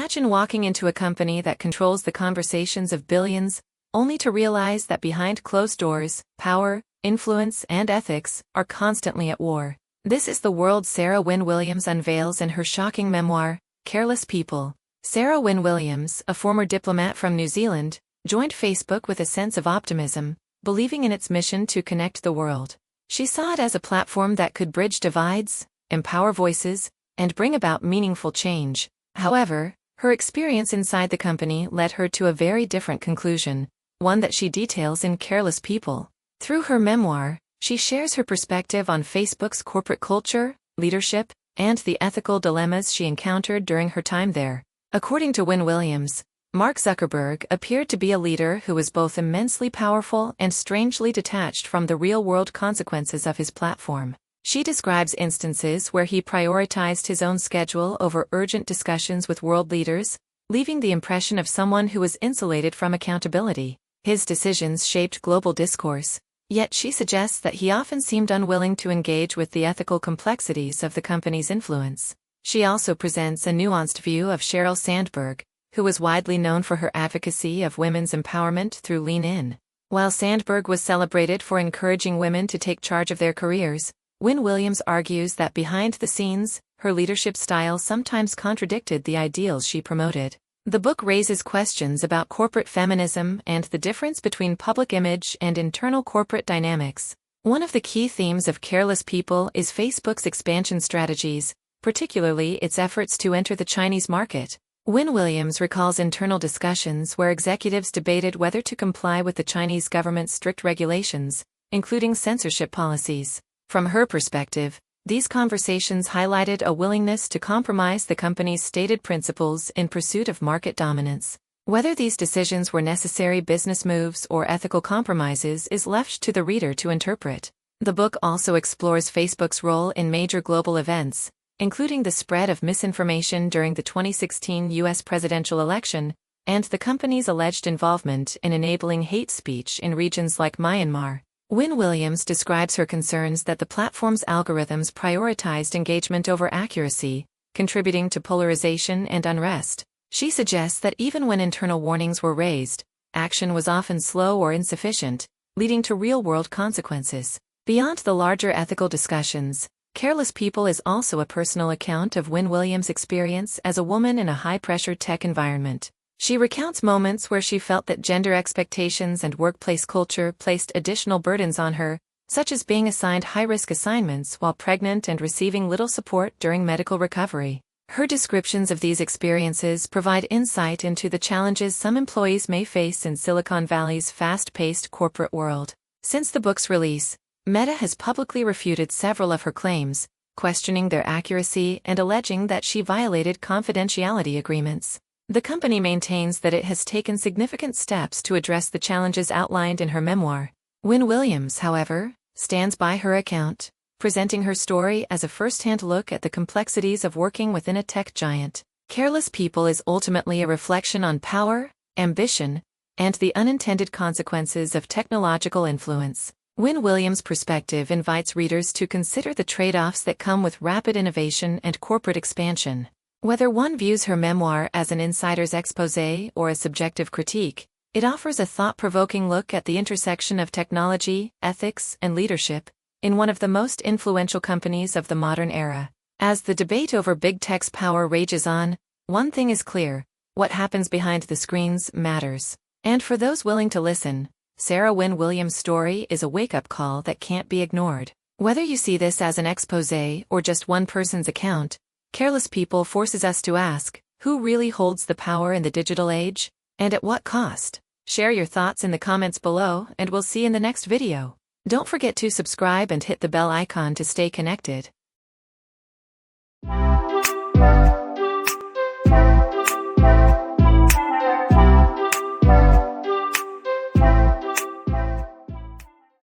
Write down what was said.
Imagine walking into a company that controls the conversations of billions, only to realize that behind closed doors, power, influence, and ethics are constantly at war. This is the world Sarah Wynn-Williams unveils in her shocking memoir, Careless People. Sarah Wynn-Williams, a former diplomat from New Zealand, joined Facebook with a sense of optimism, believing in its mission to connect the world. She saw it as a platform that could bridge divides, empower voices, and bring about meaningful change. However, her experience inside the company led her to a very different conclusion, one that she details in Careless People. Through her memoir, she shares her perspective on Facebook's corporate culture, leadership, and the ethical dilemmas she encountered during her time there. According to Wynn-Williams, Mark Zuckerberg appeared to be a leader who was both immensely powerful and strangely detached from the real-world consequences of his platform. She describes instances where he prioritized his own schedule over urgent discussions with world leaders, leaving the impression of someone who was insulated from accountability. His decisions shaped global discourse, yet she suggests that he often seemed unwilling to engage with the ethical complexities of the company's influence. She also presents a nuanced view of Sheryl Sandberg, who was widely known for her advocacy of women's empowerment through Lean In. While Sandberg was celebrated for encouraging women to take charge of their careers, Wynn-Williams argues that behind the scenes, her leadership style sometimes contradicted the ideals she promoted. The book raises questions about corporate feminism and the difference between public image and internal corporate dynamics. One of the key themes of Careless People is Facebook's expansion strategies, particularly its efforts to enter the Chinese market. Wynn-Williams recalls internal discussions where executives debated whether to comply with the Chinese government's strict regulations, including censorship policies. From her perspective, these conversations highlighted a willingness to compromise the company's stated principles in pursuit of market dominance. Whether these decisions were necessary business moves or ethical compromises is left to the reader to interpret. The book also explores Facebook's role in major global events, including the spread of misinformation during the 2016 U.S. presidential election, and the company's alleged involvement in enabling hate speech in regions like Myanmar. Wynn-Williams describes her concerns that the platform's algorithms prioritized engagement over accuracy, contributing to polarization and unrest. She suggests that even when internal warnings were raised, action was often slow or insufficient, leading to real-world consequences. Beyond the larger ethical discussions, Careless People is also a personal account of Wynn-Williams' experience as a woman in a high-pressure tech environment. She recounts moments where she felt that gender expectations and workplace culture placed additional burdens on her, such as being assigned high-risk assignments while pregnant and receiving little support during medical recovery. Her descriptions of these experiences provide insight into the challenges some employees may face in Silicon Valley's fast-paced corporate world. Since the book's release, Meta has publicly refuted several of her claims, questioning their accuracy and alleging that she violated confidentiality agreements. The company maintains that it has taken significant steps to address the challenges outlined in her memoir. Wynn-Williams, however, stands by her account, presenting her story as a first-hand look at the complexities of working within a tech giant. Careless People is ultimately a reflection on power, ambition, and the unintended consequences of technological influence. Wynn-Williams' perspective invites readers to consider the trade-offs that come with rapid innovation and corporate expansion. Whether one views her memoir as an insider's exposé or a subjective critique, it offers a thought-provoking look at the intersection of technology, ethics, and leadership in one of the most influential companies of the modern era. As the debate over big tech's power rages on, one thing is clear: what happens behind the screens matters. And for those willing to listen, Sarah Wynn-Williams' story is a wake-up call that can't be ignored. Whether you see this as an exposé or just one person's account, Careless People forces us to ask, who really holds the power in the digital age? And at what cost? Share your thoughts in the comments below, and we'll see you in the next video. Don't forget to subscribe and hit the bell icon to stay connected.